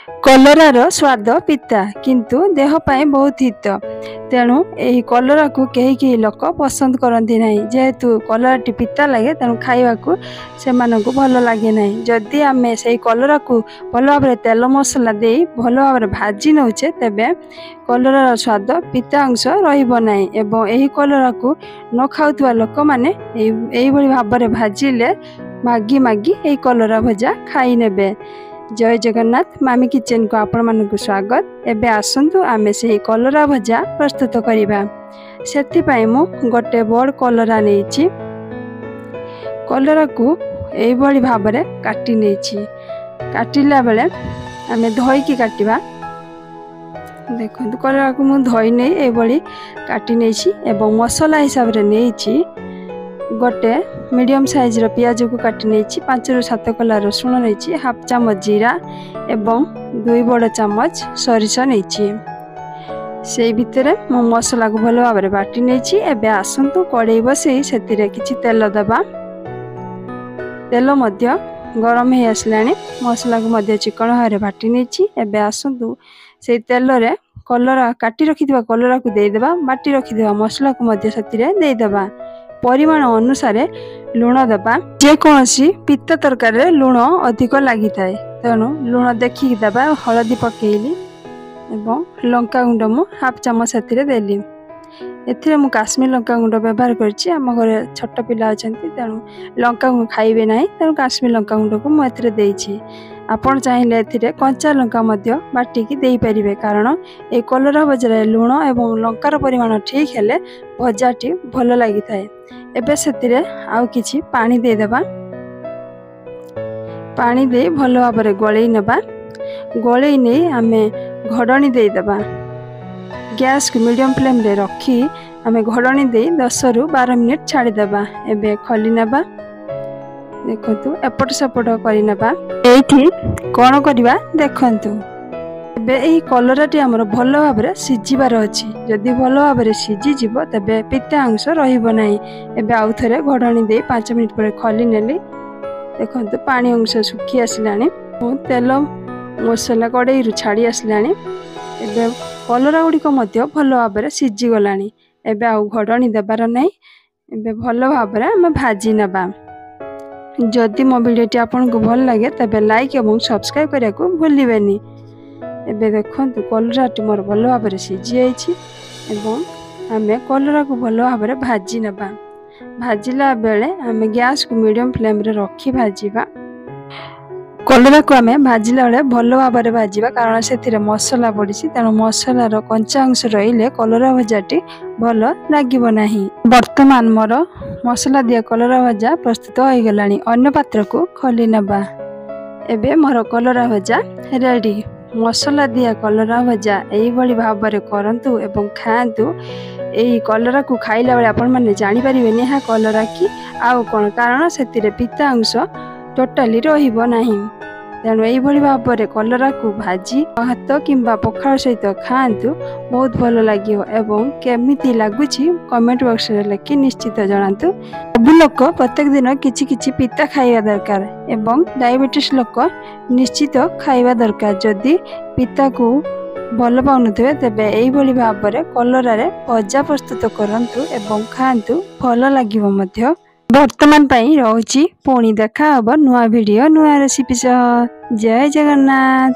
कलरार स्वाद पिता किंतु देह पाए बहुत हित। तेणु यही कलरा को कहीं कहीं लोक पसंद करती ना, जेहेतु कलराटी पिता लगे तेणु खाइबा को से भल लगे ना। जदि आम से कलरा को भल भाव तेल मसला दे भल भाव भाजी नौचे तेबे कलरार स्वाद पिता अंश रही एवं यही कलरा को न खाऊा लोक मैंने भाव भाजिले मागी मागी यही कलरा भजा खाई नेबे। जय जगन्नाथ मामी किचन को आपण मानक स्वागत। एबे आसंतु आमे से कलरा भजा प्रस्तुत करिबा। सेति पई मु गोटे बड़ कलरा नेछि। कलरा को एई बळी भाबरे काटी नेछि। काटिला बेले आमे धोई की काटिबा। देखंतु कलरा को मु धोई नै एई बळी काटी नेछि एवं मसाला हिसाब रे नेछि। गोटे मीडियम साइज रो पियाज को काटी नेछि। 5 ରୁ 7 कला रसुण नेछि। हाफ चामच जीरा एवं 2 बड़ चामच सरिष नेछि। से भितरे मो मसला को भलो भाबरे बाटी नेछि। एबे आसंतु कड़ाई बसई सेतिरे किछि तेल दबा। तेल मध्य गरम हे आसलानी। मसला को मध्य चिकन भाबरे बाटी नेछि। एबे आसंतु से तेल रे कलरा काटी रखिदिबा कलरा को देई देबा। बाटी रखिदिबा मसला को मध्य सेतिरे देई देबा। परिमाण अनुसार लुण दबा। जेकोसी पित्त तरकारी लुण अधिक लगी थाए तेणु लुण देखिक दबा। हलदी पकेइली एवं लंका गुंड मु हाफ चामच सेतिरे देली। एथिरे मु काश्मीर लंका गुंड व्यवहार करछि। आम घरे छोट पिला अछंती तेणु लंका गुंड खाइबे नाही तेणु काश्मीर लंका गुंड को मु एथिरे देइछि। आपण चाहिले एथिरे कंचा लंका मध्य बाटिकी देई परिबे, कारण ए कलरा भजारे लुण एवं लंकार परिमाण ठीक हेले भजाटी भल लागि थाए। एबे सेतिरे आउ किछि पानी दे देबा। पानी दे भल भाबरे गळेई नेबा। गळेई नै आमे घडणी दे देबा। गैस को मीडियम फ्लेम रे रखी आमे घडणी दे 10 ରୁ 12 मिनिट छाड़ी देबा। एबे खली नेबा। देखंतु एपट सेपट करि नेबा। एठी कोन करिबा देखंतु। एबे एही कलराटी हमर भल भाबरे सिजिबार अछि। जदि भल भाबरे सिजि जिवो तबे पिता अंश रहिबो नाही। एबे आउ थरे घडणी दे 5 मिनिट पर खली नेली। देखंतु पानी अंश सुखी आसलानी। तेल मसला कड़ाई रु छाड़ी आसलानी। एबे कलरा गुड़िक मध्य भल भाबरे सिजि गलानी। एबे आउ घडणी देबार नाही। एबे भल भाबरे हम भाजी नेबा। जदि मो वीडियोटी आपन को भल लागे तबे लाइक एवं सब्सक्राइब करिया को भूलिबेनी। एबे देखंतु कलराटी मोर भल भाबरे सिजि आइछि एवं आमे कलरा को भल भाबरे भाजी नेबा। भाजिला बेले आमे गैस को मीडियम फ्लेम रे रखी भाजीबा। कलरा को आमे भाजिला बेले भल भाबरे भाजीबा, कारण सेथिरे मसला पड़िछि तेणु मसलार कंचा अंश रहिले कलरा भजाटी भल लागिबो नाही। वर्तमान मोर मसला दिया कलरा भजा प्रस्तुत हो गलानी। अन्य पात्र को खली नेबा। एबे मोर कलरा भजा रेडी। मसला दिया कलरा भजा एई बळी भाबरे करंतु एवं खांतु। एई कलरा को खाइला बेले आपण माने जानि परिबेनी हा कलरा की आउ कोन, कारण सेतिरे पिता अंश टोटाली रहिबो नाही। तेणु एई बळी भाबरे कलरा को भाजी भात किंबा पखाळ सहित खांतु। बहुत भल लागियो एवं केमिति लागुछि कमेंट बॉक्स रे लिखि निश्चित जणांतु। सब लोक प्रत्येक दिन किछि किछि पिता खाइबा दरकार एवं डायबिटीज लोक निश्चित खाइबा दरकार। जदि पिता को भल पाउनथिबे तेबे एई बळी भाबरे कलरा रे भजा प्रस्तुत करंतु एवं खांतु, भल लागिबो मध्य। वर्तमान पई रहउछि पुणी देखा हबो नुआ वीडियो नुआ रेसिपी सह। जय जगन्नाथ।